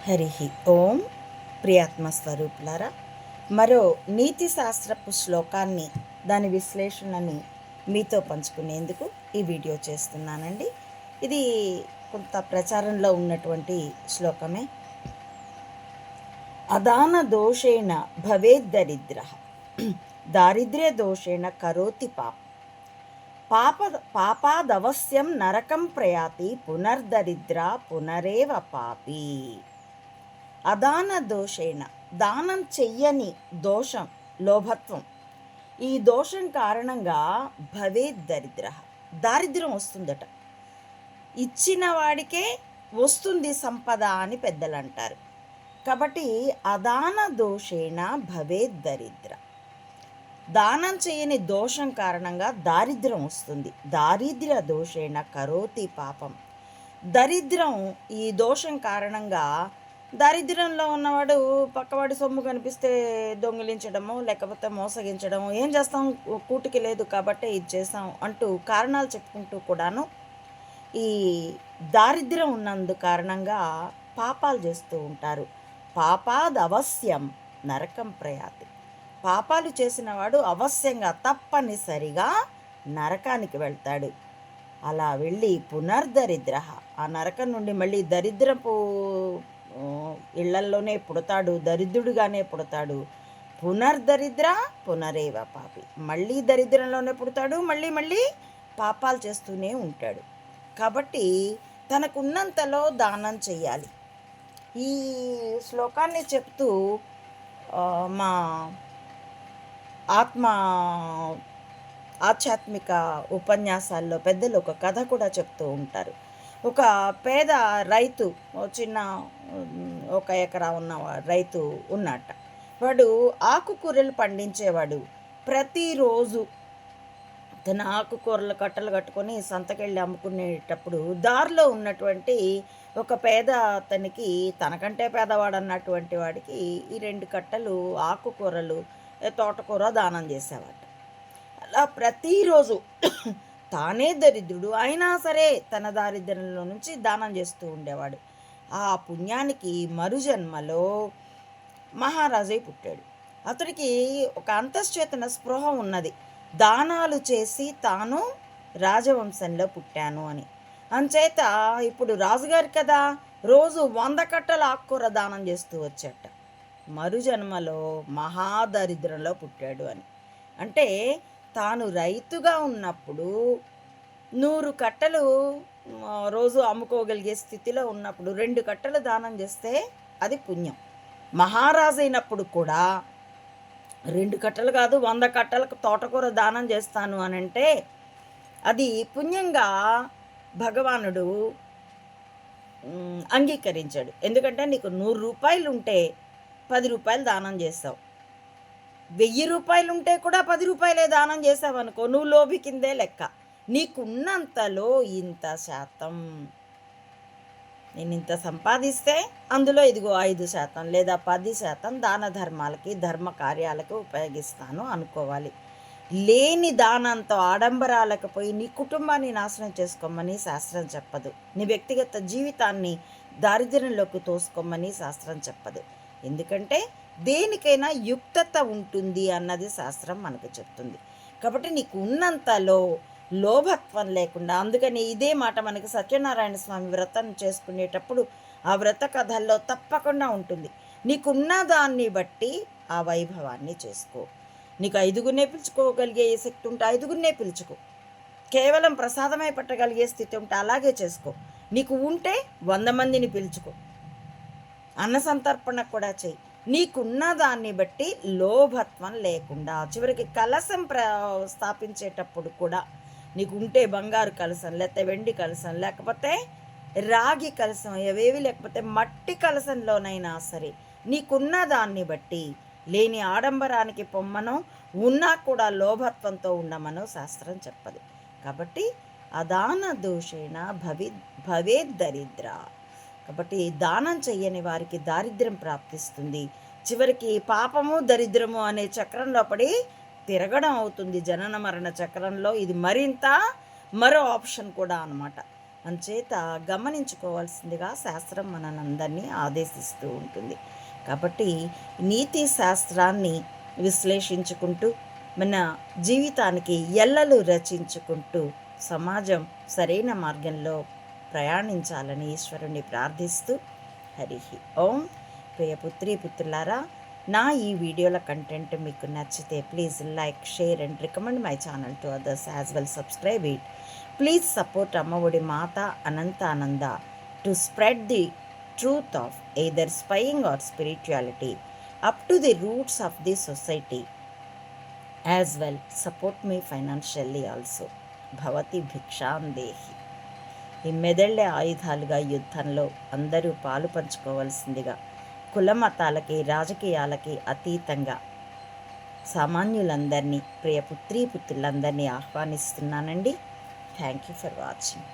హరి ఓం. ప్రియాత్మస్వరూపులారా, మరో నీతి శాస్త్రపు శ్లోకాన్ని దాని విశ్లేషణని మీతో పంచుకునేందుకు ఈ వీడియో చేస్తున్నానండి. ఇది కొంత ప్రచారంలో ఉన్నటువంటి శ్లోకమే. అదాన దోషేణ భవేద్దరిద్ర, దారిద్ర్య దోషేణ కరోతి పాపాదవశ్యం నరకం ప్రయాతి పునర్దరిద్ర పునరేవ పాపి. అదాన దోషేణ, దానం చెయ్యని దోషం, లోభత్వం. ఈ దోషం కారణంగా భవేద్ దరిద్ర, దారిద్ర్యం వస్తుందట. ఇచ్చిన వాడికే వస్తుంది సంపద అని పెద్దలు అంటారు. కాబట్టి అదాన దోషేణ భవేద్ దరిద్ర, దానం చేయని దోషం కారణంగా దారిద్ర్యం వస్తుంది. దారిద్ర్య దోషేణ కరోతి పాపం. దరిద్రం, ఈ దోషం కారణంగా దారిద్ర్యంలో ఉన్నవాడు పక్కవాడి సొమ్ము కనిపిస్తే దొంగిలించడము, లేకపోతే మోసగించడము, ఏం చేస్తాం, కూటికి లేదు కాబట్టే ఇది చేస్తాం అంటూ కారణాలు చెప్పుకుంటూ కూడాను ఈ దారిద్ర్యం ఉన్నందు కారణంగా పాపాలు చేస్తూ ఉంటారు. పాపాదవశ్యం నరకం ప్రయాతి, పాపాలు చేసినవాడు అవశ్యంగా, తప్పనిసరిగా నరకానికి వెళ్తాడు. అలా వెళ్ళి పునర్దరిద్ర, ఆ నరకం నుండి మళ్ళీ దరిద్రపు ఇళ్లల్లోనే పుడతాడు, దరిద్రుడిగానే పుడతాడు. పునర్దరిద్ర పునరేవ పాపి, మళ్ళీ దరిద్రంలోనే పుడతాడు, మళ్ళీ పాపాలు చేస్తూనే ఉంటాడు. కాబట్టి తనకున్నంతలో దానం చెయ్యాలి. ఈ శ్లోకాన్ని చెప్తూ మా ఆధ్యాత్మిక ఉపన్యాసాల్లో పెద్దలు ఒక కథ కూడా చెప్తూ ఉంటారు. ఒక పేద రైతు, చిన్న 1 ఎకరా ఉన్న రైతు ఉన్నట్ట. వాడు ఆకుకూరలు పండించేవాడు. ప్రతిరోజు తన ఆకుకూరల కట్టలు కట్టుకొని సంతకెళ్ళి అమ్ముకునేటప్పుడు దారిలో ఉన్నటువంటి ఒక పేద అతనికి, తనకంటే పేదవాడు అన్నటువంటి వాడికి ఈ 2 కట్టలు ఆకుకూరలు, తోటకూర దానం చేసేవాడు. అలా ప్రతిరోజు తానే దరిద్రుడు అయినా సరే తన దారిద్ర్యంలో నుంచి దానం చేస్తూ ఉండేవాడు. ఆ పుణ్యానికి మరుజన్మలో మహారాజై పుట్టాడు. అతడికి ఒక అంతశ్చేతన స్పృహ ఉన్నది, దానాలు చేసి తాను రాజవంశంలో పుట్టాను అని. అంచేత ఇప్పుడు రాజుగారు కదా, రోజు 100 కట్టల ఆకుకూర దానం చేస్తూ వచ్చేట. మరుజన్మలో మహాదరిద్రంలో పుట్టాడు అని. అంటే తాను రైతుగా ఉన్నప్పుడు 100 కట్టలు రోజు అమ్ముకోగలిగే స్థితిలో ఉన్నప్పుడు 2 కట్టలు దానం చేస్తే అది పుణ్యం. మహారాజు అయినప్పుడు కూడా 2 కట్టలు కాదు, 100 కట్టలకు తోటకూర దానం చేస్తాను అని అంటే అది పుణ్యంగా భగవానుడు అంగీకరించాడు. ఎందుకంటే నీకు 100 రూపాయలు ఉంటే 10 రూపాయలు దానం చేస్తావు, 1000 రూపాయలు ఉంటే కూడా 10 రూపాయలే దానం చేసావనుకో, నువ్వు లోభి కిందే లెక్క. నీకున్నంతలో ఇంత శాతం, నేను ఇంత సంపాదిస్తే అందులో ఇదిగో 5% లేదా 10% దాన ధర్మాలకి, ధర్మ కార్యాలకు ఉపయోగిస్తాను అనుకోవాలి. లేని దానంతో ఆడంబరాలకు పోయి నీ కుటుంబాన్ని నాశనం చేసుకోమని శాస్త్రం చెప్పదు. నీ వ్యక్తిగత జీవితాన్ని దారిద్ర్యంలోకి తోసుకోమని శాస్త్రం చెప్పదు. ఎందుకంటే దేనికైనా యుక్తత ఉంటుంది అన్నది శాస్త్రం మనకు చెప్తుంది. కాబట్టి నీకు ఉన్నంతలో లోభత్వం లేకుండా, అందుకని ఇదే మాట మనకి సత్యనారాయణ స్వామి వ్రతం చేసుకునేటప్పుడు ఆ వ్రత కథల్లో తప్పకుండా ఉంటుంది. నీకున్న దాన్ని బట్టి ఆ వైభవాన్ని చేసుకో. నీకు 5గురినే పిలుచుకోగలిగే శక్తి ఉంటే 5గురినే పిలుచుకో. కేవలం ప్రసాదమై పట్టగలిగే స్థితి ఉంటే అలాగే చేసుకో. నీకు ఉంటే 100 మందిని పిలుచుకో, అన్న సంతర్పణ కూడా చెయ్యి. నీకున్న దాన్ని బట్టి లోభత్వం లేకుండా, చివరికి కలశం స్థాపించేటప్పుడు కూడా నీకు ఉంటే బంగారు కలశం, లేకపోతే వెండి కలశం, లేకపోతే రాగి కలశం, ఏవేవి లేకపోతే మట్టి కలశంలోనైనా సరే నీకున్న దాన్ని బట్టి, లేని ఆడంబరానికి పొమ్మనో, ఉన్నా కూడా లోభత్వంతో ఉండమనో శాస్త్రం చెప్పదు. కాబట్టి అదాన దోషేణ భవేద్ దరిద్ర. కాబట్టి దానం చెయ్యని వారికి దారిద్ర్యం ప్రాప్తిస్తుంది. చివరికి పాపము దరిద్రము అనే చక్రంలో పడి తిరగడం అవుతుంది. జనన మరణ చక్రంలో ఇది మరింత మరో ఆప్షన్ కూడా అన్నమాట. అంచేత గమనించుకోవాల్సిందిగా శాస్త్రం మనందరినీ ఆదేశిస్తూ ఉంటుంది. కాబట్టి నీతి శాస్త్రాన్ని విశ్లేషించుకుంటూ మన జీవితానికి ఎల్లలు రచించుకుంటూ సమాజం సరైన మార్గంలో ప్రయాణించాలని ఈశ్వరుణ్ణి ప్రార్థిస్తూ హరి ఓం. ప్రియపుత్రి పుత్రులారా, నా ఈ వీడియోల కంటెంట్ మీకు నచ్చితే please like, share and recommend my channel to others as well. Subscribe it. Please support Ammavodi Mata Anantananda to spread the truth of either spying or spirituality up to the roots of the society. As well, support me financially also. భవతి భిక్షాం దేహి. ఈ మెదళ్ళే ఆయుధాలుగా యుద్ధంలో అందరూ పాలు పంచుకోవాల్సిందిగా కుల మతాలకి రాజకీయాలకి అతీతంగా సామాన్యులందరినీ, ప్రియ పుత్రీపుత్రులందరినీ ఆహ్వానిస్తున్నానండి. Thank you for watching.